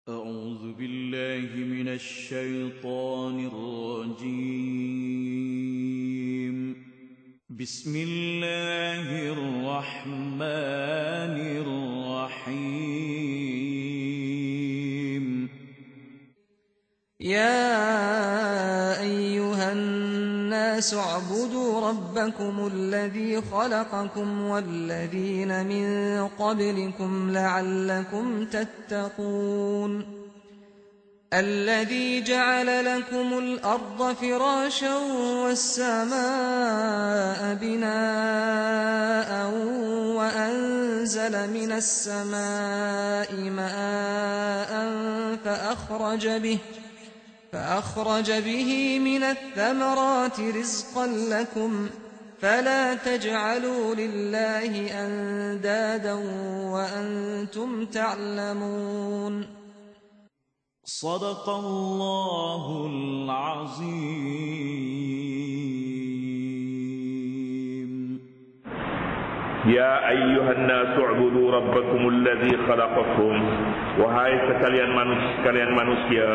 أعوذ بالله من الشيطان الرجيم. بسم الله الرحمن الرحيم. يا أيها الناس اعبدوا ربكم الذي خلقكم والذين من قبلكم لعلكم تتقون الذي جعل لكم الأرض فراشا والسماء بناء وأنزل من السماء ماء فأخرج به من الثمرات رزقا لكم فلا تجعلوا لله أندادا وأنتم تعلمون. صدق الله العظيم. Ya ayyuhan nasu u'budu rabbakumul ladzi khalaqakum. Wahai sekalian manusia,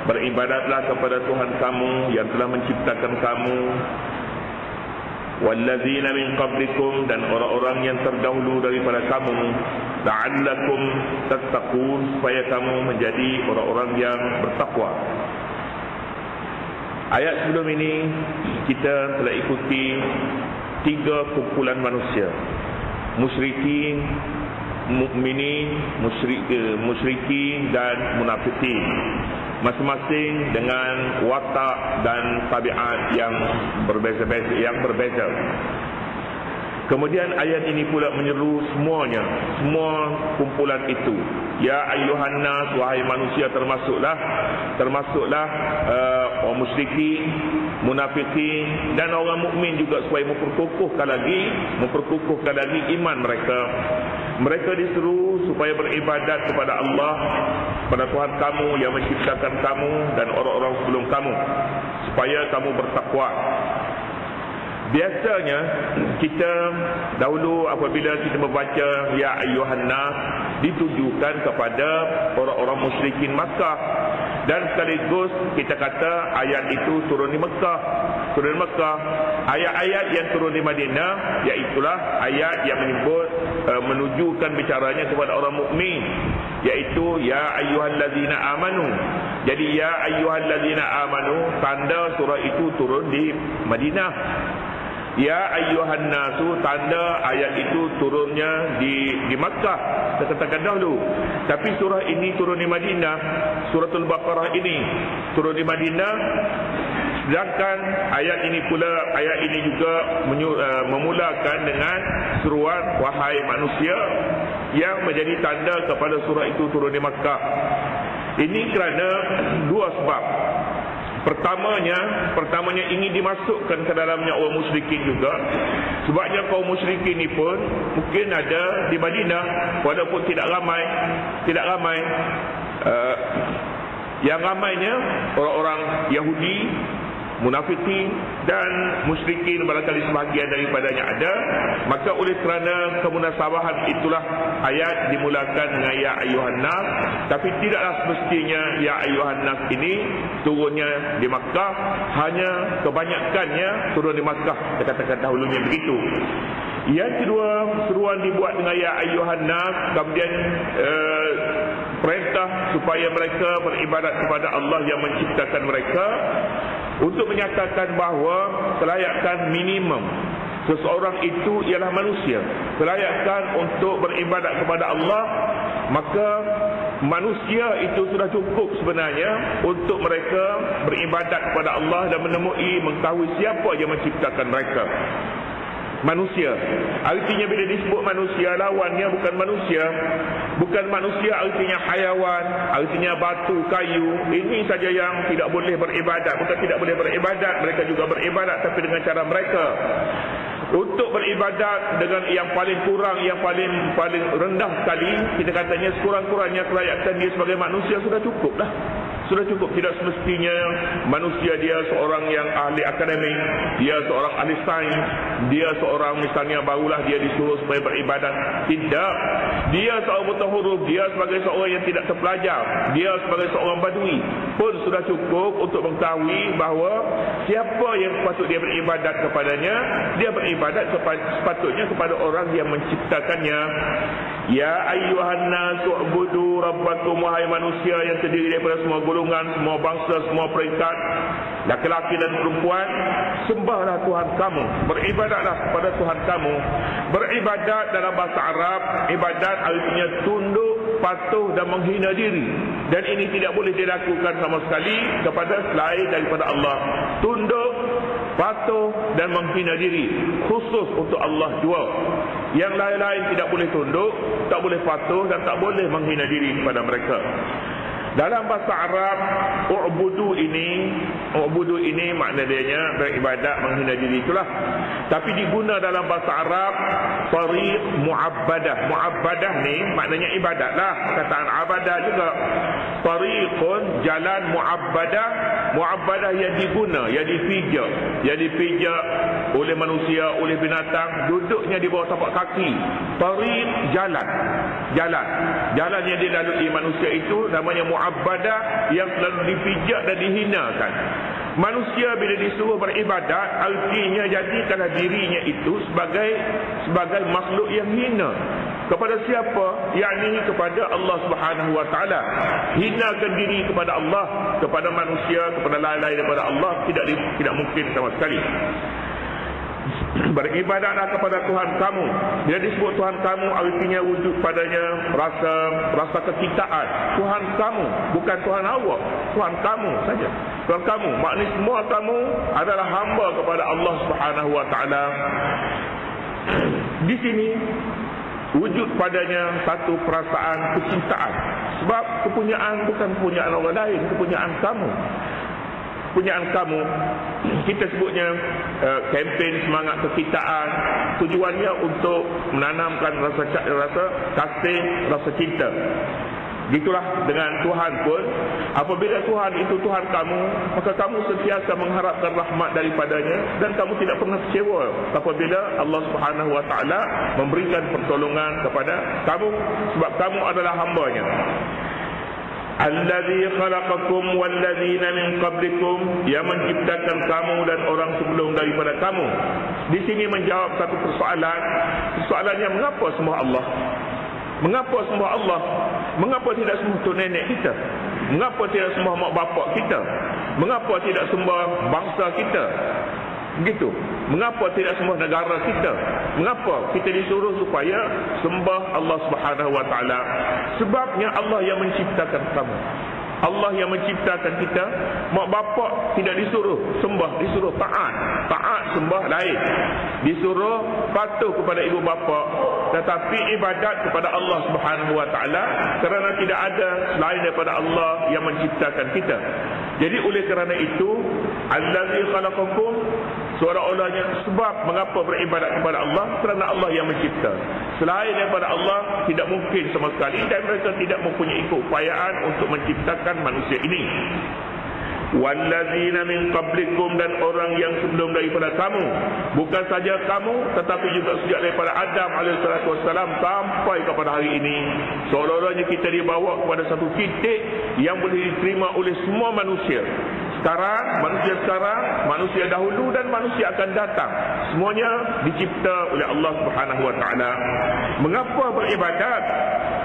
beribadatlah kepada Tuhan kamu yang telah menciptakan kamu. Walladzina min qablikum, dan orang-orang yang terdahulu daripada kamu, la'allakum tattaqun, supaya kamu menjadi orang-orang yang bertakwa. Ayat sebelum ini kita telah ikuti 3 kumpulan manusia: musyrikin, mukminin, musyrikin dan munafikin, masing-masing dengan watak dan tabiat yang berbeza. Kemudian ayat ini pula menyeru semuanya, semua kumpulan itu. Ya ayyuhan nas, wahai manusia, termasuklah orang musyrikin, munafikin dan orang mukmin juga, supaya memperkukuhkan lagi iman mereka. Mereka disuruh supaya beribadat kepada Allah, kepada Tuhan kamu yang menciptakan kamu dan orang-orang sebelum kamu, supaya kamu bertakwa. Biasanya kita dahulu apabila kita membaca ya ayyuhan nas, ditujukan kepada orang-orang musyrikin Makkah, dan sekaligus kita kata ayat itu turun di Makkah. Ayat-ayat yang turun di Madinah, iaitulah ayat yang menunjukkan bicaranya kepada orang mukmin, iaitu ya ayyuhallazina amanu. Jadi ya ayyuhallazina amanu, tanda surah itu turun di Madinah. Ya ayyuhan nasu, tanda ayat itu turunnya di Makkah, kita katakan dahulu. Tapi surah ini turun di Madinah. Suratul Baqarah ini turun di Madinah, sedangkan ayat ini juga memulakan dengan seruan wahai manusia, yang menjadi tanda kepada surah itu turun di Makkah. Ini kerana 2 sebab. Pertamanya ingin dimasukkan ke dalamnya orang musyrikin juga. Sebabnya kaum musyrikin ini pun mungkin ada di Madinah, walaupun tidak ramai. Yang ramainya orang-orang Yahudi, munafikin dan musyrikin, barangkali sebahagian daripadanya ada. Maka oleh kerana kemunasabahan itulah ayat dimulakan dengan ya ayyuhan nas. Tapi tidaklah semestinya ya ayyuhan nas ini turunnya di Makkah, hanya kebanyakannya turun di Makkah, kita katakan dahulunya begitu. Yang kedua, seruan dibuat dengan ya ayyuhan nas, kemudian perintah supaya mereka beribadat kepada Allah yang menciptakan mereka, untuk menyatakan bahawa kelayakan minimum seseorang itu ialah manusia. Kelayakan untuk beribadat kepada Allah, maka manusia itu sudah cukup sebenarnya untuk mereka beribadat kepada Allah dan mengetahui siapa yang menciptakan mereka. Manusia, artinya bila disebut manusia, lawannya bukan manusia. Bukan manusia artinya hayawan, artinya batu, kayu. Ini saja yang tidak boleh beribadat. Bukan tidak boleh beribadat, mereka juga beribadat, tapi dengan cara mereka. Untuk beribadat dengan yang paling kurang, yang paling rendah sekali, kita katanya sekurang-kurangnya kelayakan dia sebagai manusia sudah cukup dah. Sudah cukup. Tidak semestinya manusia dia seorang yang ahli akademik, dia seorang ahli sains, dia seorang misalnya barulah dia disuruh supaya beribadat. Tidak. Dia seorang buta huruf, dia sebagai seorang yang tidak terpelajar, dia sebagai seorang badui pun sudah cukup untuk mengetahui bahawa siapa yang patut dia beribadat kepadanya, dia beribadat sepatutnya kepada orang yang menciptakannya. Ya ayyuhan nasu ubudu rabbakum, wahai manusia yang terdiri daripada semua golongan, semua bangsa, semua peringkat, laki-laki dan perempuan, sembahlah Tuhan kamu, beribadatlah kepada Tuhan kamu. Beribadat dalam bahasa Arab, ibadat artinya tunduk, patuh dan menghina diri, dan ini tidak boleh dilakukan sama sekali kepada selain daripada Allah. Tunduk, patuh dan menghina diri khusus untuk Allah jua. Yang lain-lain tidak boleh tunduk, tak boleh patuh dan tak boleh menghina diri kepada mereka. Dalam bahasa Arab, u'budu ini makna dia beribadat, menghina diri itulah. Tapi diguna dalam bahasa Arab tariq mu'abbadah. Mu'abbadah ni maknanya ibadat lah. Kataan abadah juga. Tariqun, jalan mu'abbadah. Mu'abbadah yang diguna, yang dipijak oleh manusia, oleh binatang, duduknya di bawah tapak kaki. Tariq, jalan yang dilalui manusia itu namanya mu'abbadah, yang selalu dipijak dan dihinakan. Manusia bila disuruh beribadat, artinya jadikanlah dirinya itu sebagai makhluk yang hina. Kepada siapa? Yakni kepada Allah Subhanahu wa taala. Hinakan diri kepada Allah, kepada manusia, kepada lain-lain daripada Allah tidak mungkin sama sekali. Beribadatlah kepada Tuhan kamu. Bila disebut Tuhan kamu, artinya wujud padanya rasa kekitaan. Tuhan kamu, bukan Tuhan awak. Tuhan kamu saja. Tuhan kamu, maknanya semua kamu adalah hamba kepada Allah Subhanahu wa taala. Di sini wujud padanya satu perasaan kecintaan. Sebab kepunyaan bukan kepunyaan orang lain, kepunyaan kamu. Kepunyaan kamu, kita sebutnya kempen semangat kekitaan. Tujuannya untuk menanamkan rasa kasih, rasa cinta. Gitulah dengan Tuhan pun. Apabila Tuhan itu Tuhan kamu, maka kamu sentiasa mengharapkan rahmat daripadanya, dan kamu tidak pernah kecewa apabila Allah Subhanahu wa taala memberikan pertolongan kepada kamu, sebab kamu adalah hamba-Nya. Allazi khalaqakum wallazina min qablikum, yang menciptakan kamu dan orang sebelum daripada kamu. Di sini menjawab satu persoalan. Persoalannya, mengapa sembah Allah? Mengapa sembah Allah? Mengapa tidak sembah tok nenek kita? Mengapa tidak sembah mak bapak kita? Mengapa tidak sembah bangsa kita? Begitu. Mengapa tidak sembah negara kita? Mengapa kita disuruh supaya sembah Allah Subhanahu wa taala? Sebabnya Allah yang menciptakan kamu. Allah yang menciptakan kita. Mak bapak tidak disuruh sembah, disuruh taat. Taat sembah lain. Disuruh patuh kepada ibu bapa, tetapi ibadat kepada Allah Subhanahu wa taala, kerana tidak ada selain daripada Allah yang menciptakan kita. Jadi oleh kerana itu, allazi khalaqakum, seolah-olahnya sebab mengapa beribadat kepada Allah, kerana Allah yang mencipta. Selain daripada Allah tidak mungkin sama sekali, dan mereka tidak mempunyai keupayaan untuk menciptakan manusia ini. Wallazina min qablikum, dan orang yang sebelum daripada kamu. Bukan saja kamu, tetapi juga sejak daripada Adam AS sampai kepada hari ini, seolah-olahnya kita dibawa kepada satu titik yang boleh diterima oleh semua manusia. Manusia dahulu dan manusia akan datang, semuanya dicipta oleh Allah Subhanahu wa taala. Mengapa beribadat?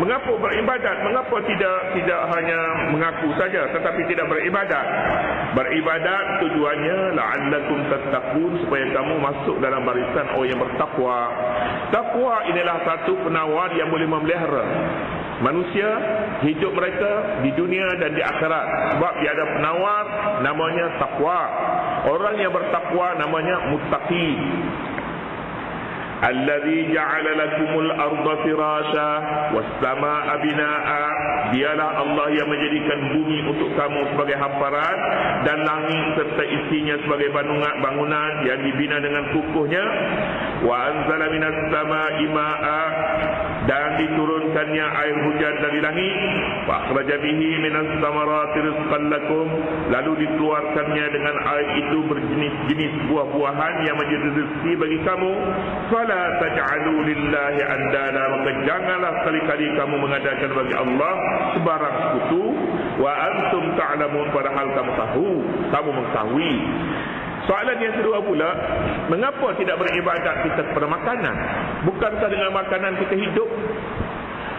Mengapa beribadat? Mengapa tidak hanya mengaku saja tetapi tidak beribadat? Beribadat tujuannya la'allakum tattaqun, supaya kamu masuk dalam barisan orang yang bertakwa. Takwa inilah satu penawar yang boleh memelihara manusia hidup mereka di dunia dan di akhirat. Sebab dia ada penawar namanya takwa. Orang yang bertakwa namanya muttaqi. Allazi ja'ala lakumul arda firasha was samaa'a binaa'a, dialah Allah yang menjadikan bumi untuk kamu sebagai hamparan, dan langit serta isinya sebagai bangunan yang dibina dengan kukuhnya. Wa anzala minas samaa'i maa'a, dan diturunkannya air hujan dari langit. Wa akhraja bihi minas samarati rizqan lakum, lalu dikeluarkannya dengan air itu berjenis-jenis buah-buahan yang menjadi rezeki bagi kamu. Fala taj'alu lillahi andada, maka janganlah sekali-kali kamu mengadakan bagi Allah sebarang sekutu. Wa antum ta'lamun, padahal kamu mengetahui. Soalan yang kedua pula, mengapa tidak beribadat kita kepada makanan? Bukankah dengan makanan kita hidup?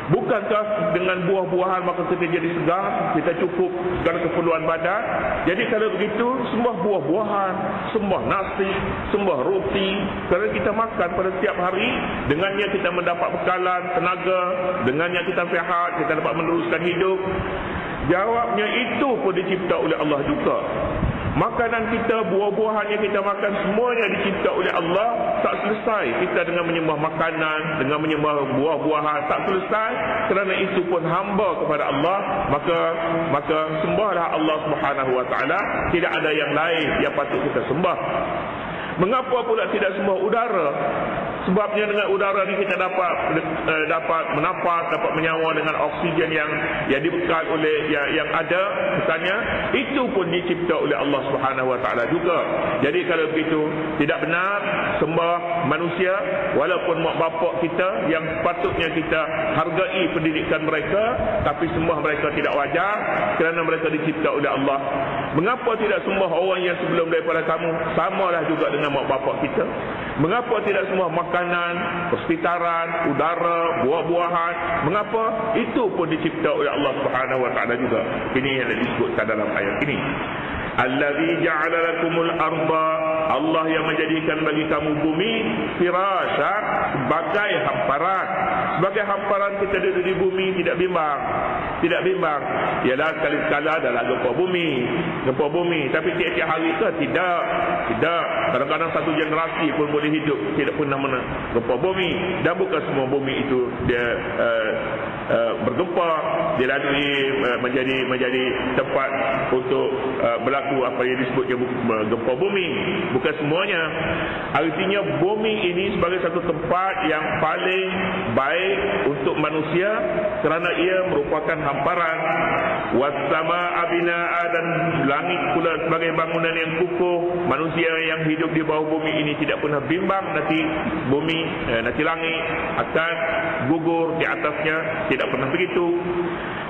Bukankah dengan buah-buahan maka kita jadi segar, kita cukup segala keperluan badan? Jadi kalau begitu, sembah buah-buahan, sembah nasi, sembah roti. Kalau kita makan pada setiap hari, dengannya kita mendapat bekalan, tenaga, dengannya kita sihat, kita dapat meneruskan hidup. Jawabnya, itu pun dicipta oleh Allah juga. Makanan kita, buah-buahan yang kita makan, semuanya dicipta oleh Allah. Tak selesai kita dengan menyembah makanan, dengan menyembah buah-buahan, tak selesai. Kerana itu pun hamba kepada Allah, maka sembahlah Allah Subhanahu Wa Taala. Tidak ada yang lain yang patut kita sembah. Mengapa pula tidak sembah udara? Sebabnya dengan udara ni kita dapat menafas, dapat menyawa dengan oksigen yang dibekal oleh yang ada. Misalnya, itu pun dicipta oleh Allah Subhanahu Wa Taala juga. Jadi kalau begitu, tidak benar sembah manusia, walaupun mak bapak kita yang patutnya kita hargai pendidikan mereka, tapi sembah mereka tidak wajar kerana mereka dicipta oleh Allah. Mengapa tidak sembah orang yang sebelum daripada kamu? Samalah juga dengan mak bapak kita. Mengapa tidak sembah makanan, persekitaran, udara, buah-buahan? Mengapa? Itu pun dicipta oleh Allah Subhanahu Wa Taala juga. Ini yang disebutkan dalam ayat ini. Allazi ja'ala lakumul arda, Allah yang menjadikan bagi kamu bumi firasha, sebagai hamparan. Sebagai hamparan kita duduk di bumi, tidak bimbang. Ialah sekali-sekala adalah gempa bumi. Tapi tiap-tiap hari ke? Tidak. Kadang-kadang satu generasi pun boleh hidup tidak pernah gempa bumi. Dan bukan semua bumi itu dia bergempa, dilalui menjadi tempat untuk berlaku apa yang disebut gempa bumi. Bukan semuanya. Artinya bumi ini sebagai satu tempat yang paling baik untuk manusia kerana ia merupakan hamparan. Wassama'a binaa, dan langit pula sebagai bangunan yang kukuh. Manusia yang hidup di bawah bumi ini tidak pernah bimbang nanti langit akan gugur di atasnya, tidak pernah begitu.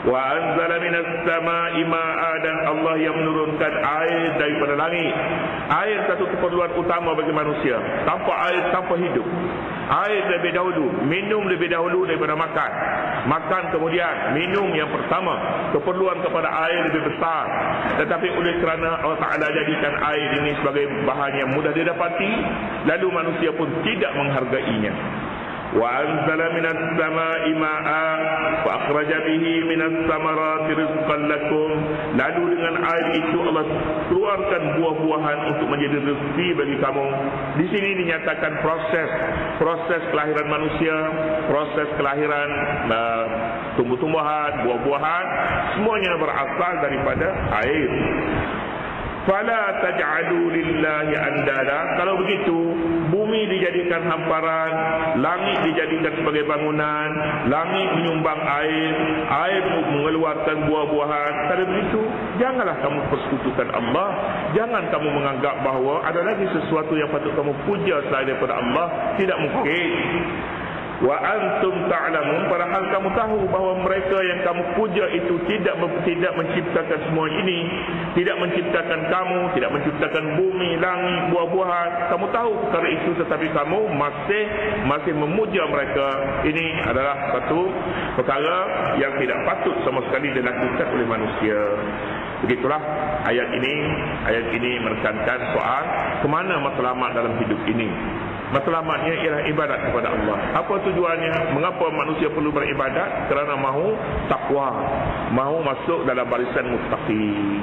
Wa anzala minas samaa'i ma'a, dan Allah yang menurunkan air daripada langit. Air satu keperluan utama bagi manusia. Tanpa air, tanpa hidup. Air lebih dahulu, minum lebih dahulu daripada makan. Makan kemudian, minum yang pertama. Keperluan kepada air lebih besar. Tetapi oleh kerana Allah Ta'ala jadikan air ini sebagai bahan yang mudah didapati, lalu manusia pun tidak menghargainya. Wa anzala minas samaa'i ma'an fa akhraja bihi minas samarati rizqan lakum, lalu dengan air itu Allah keluarkan buah-buahan untuk menjadi rezeki bagi kamu. Di sini dinyatakan proses kelahiran manusia, proses kelahiran tumbuh-tumbuhan, buah-buahan, semuanya berasal daripada air. Fala taj'alu lillahi andada. Kalau begitu, bumi dijadikan hamparan, langit dijadikan sebagai bangunan, langit menyumbang air mengeluarkan buah-buahan. Kalau begitu, janganlah kamu persekutukan Allah. Jangan kamu menganggap bahawa ada lagi sesuatu yang patut kamu puja selain daripada Allah. Tidak mungkin. Wa antum ta'lamun, padahal kamu tahu bahawa mereka yang kamu puja itu tidak menciptakan semua ini, tidak menciptakan kamu, tidak menciptakan bumi, langit, buah-buahan. Kamu tahu perkara itu, tetapi kamu masih memuja mereka. Ini adalah satu perkara yang tidak patut sama sekali dilakukan oleh manusia. Begitulah ayat ini menekankan soal kemana matlamat dalam hidup ini. Matlamatnya ialah ibadat kepada Allah. Apa tujuannya? Mengapa manusia perlu beribadat? Kerana mahu takwa, mahu masuk dalam barisan muttaqin.